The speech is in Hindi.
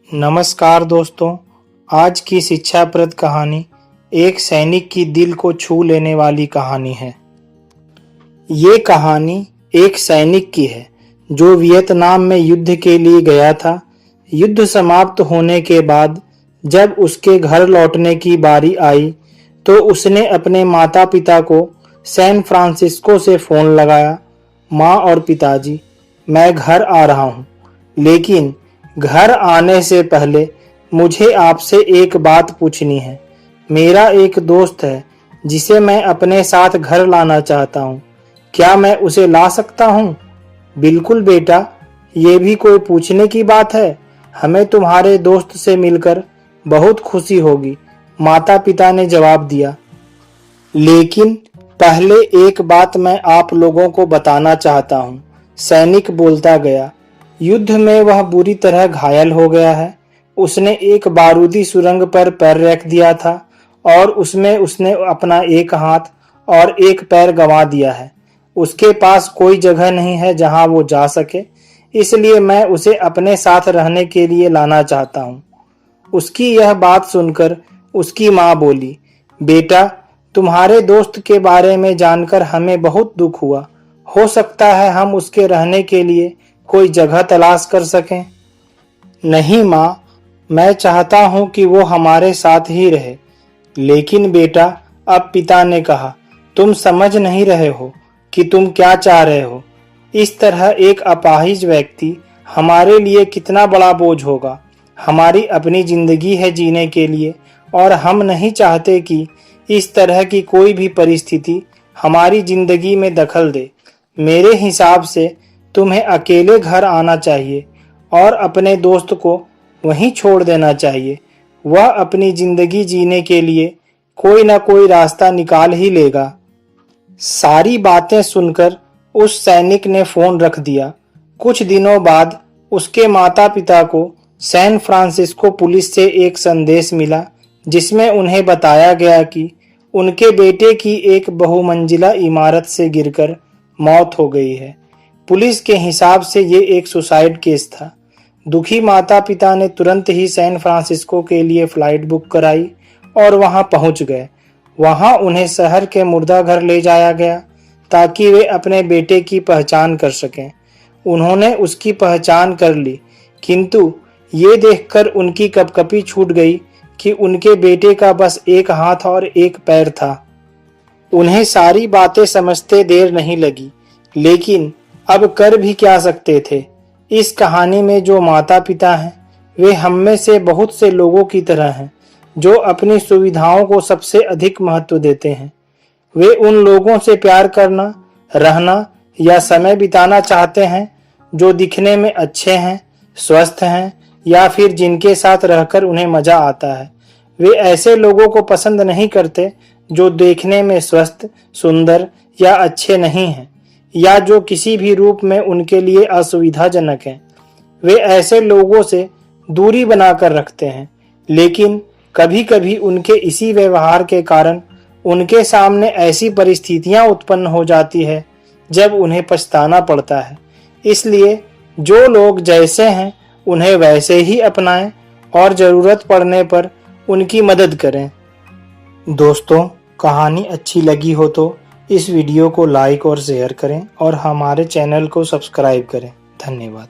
नमस्कार दोस्तों, आज की शिक्षाप्रद कहानी एक सैनिक की दिल को छू लेने वाली कहानी है। ये कहानी एक सैनिक की है जो वियतनाम में युद्ध के लिए गया था। युद्ध समाप्त होने के बाद जब उसके घर लौटने की बारी आई तो उसने अपने माता पिता को सैन फ्रांसिस्को से फ़ोन लगाया। माँ और पिताजी, मैं घर आ रहा हूँ, लेकिन घर आने से पहले मुझे आपसे एक बात पूछनी है। मेरा एक दोस्त है जिसे मैं अपने साथ घर लाना चाहता हूँ। क्या मैं उसे ला सकता हूँ? बिल्कुल बेटा, ये भी कोई पूछने की बात है। हमें तुम्हारे दोस्त से मिलकर बहुत खुशी होगी, माता पिता ने जवाब दिया। लेकिन पहले एक बात मैं आप लोगों को बताना चाहता हूँ, सैनिक बोलता गया। युद्ध में वह बुरी तरह घायल हो गया है। उसने एक बारूदी सुरंग पर पैर रख दिया था और उसमें उसने अपना एक हाथ और एक पैर गंवा दिया है। उसके पास कोई जगह नहीं है जहां वो जा सके, इसलिए मैं उसे अपने साथ रहने के लिए लाना चाहता हूँ। उसकी यह बात सुनकर उसकी माँ बोली, बेटा, तुम्हारे दोस्त के बारे में जानकर हमें बहुत दुख हुआ। हो सकता है हम उसके रहने के लिए कोई जगह तलाश कर सकें। नहीं माँ, मैं चाहता हूँ कि वो हमारे साथ ही रहे। लेकिन बेटा, अब पिता ने कहा, तुम समझ नहीं रहे हो कि तुम क्या चाह रहे हो। इस तरह एक अपाहिज व्यक्ति हमारे लिए कितना बड़ा बोझ होगा। हमारी अपनी जिंदगी है जीने के लिए और हम नहीं चाहते कि इस तरह की कोई भी परिस्थिति हमारी जिंदगी में दखल दे। मेरे हिसाब से तुम्हें अकेले घर आना चाहिए और अपने दोस्त को वहीं छोड़ देना चाहिए। वह अपनी जिंदगी जीने के लिए कोई ना कोई रास्ता निकाल ही लेगा। सारी बातें सुनकर उस सैनिक ने फोन रख दिया। कुछ दिनों बाद उसके माता पिता को सैन फ्रांसिस्को पुलिस से एक संदेश मिला जिसमें उन्हें बताया गया कि उनके बेटे की एक बहुमंजिला इमारत से गिरकर मौत हो गई है। पुलिस के हिसाब से ये एक सुसाइड केस था। दुखी माता पिता ने तुरंत ही सैन फ्रांसिस्को के लिए फ्लाइट बुक कराई और वहां पहुंच गए। वहां उन्हें शहर के मुर्दा घर ले जाया गया ताकि वे अपने बेटे की पहचान कर सकें। उन्होंने उसकी पहचान कर ली, किंतु ये देखकर उनकी कपकपी छूट गई कि उनके बेटे का बस एक हाथ और एक पैर था। उन्हें सारी बातें समझते देर नहीं लगी, लेकिन अब कर भी क्या सकते थे। इस कहानी में जो माता पिता हैं वे हम में से बहुत से लोगों की तरह हैं जो अपनी सुविधाओं को सबसे अधिक महत्व देते हैं। वे उन लोगों से प्यार करना, रहना या समय बिताना चाहते हैं जो दिखने में अच्छे हैं, स्वस्थ हैं या फिर जिनके साथ रहकर उन्हें मजा आता है। वे ऐसे लोगों को पसंद नहीं करते जो देखने में स्वस्थ, सुंदर या अच्छे नहीं हैं या जो किसी भी रूप में उनके लिए असुविधाजनक हैं। वे ऐसे लोगों से दूरी बनाकर रखते हैं, लेकिन कभी-कभी उनके इसी व्यवहार के कारण उनके सामने ऐसी परिस्थितियां उत्पन्न हो जाती है जब उन्हें पछताना पड़ता है। इसलिए जो लोग जैसे हैं उन्हें वैसे ही अपनाएं और जरूरत पड़ने पर उनकी मदद करें। दोस्तों, कहानी अच्छी लगी हो तो इस वीडियो को लाइक और शेयर करें और हमारे चैनल को सब्सक्राइब करें। धन्यवाद।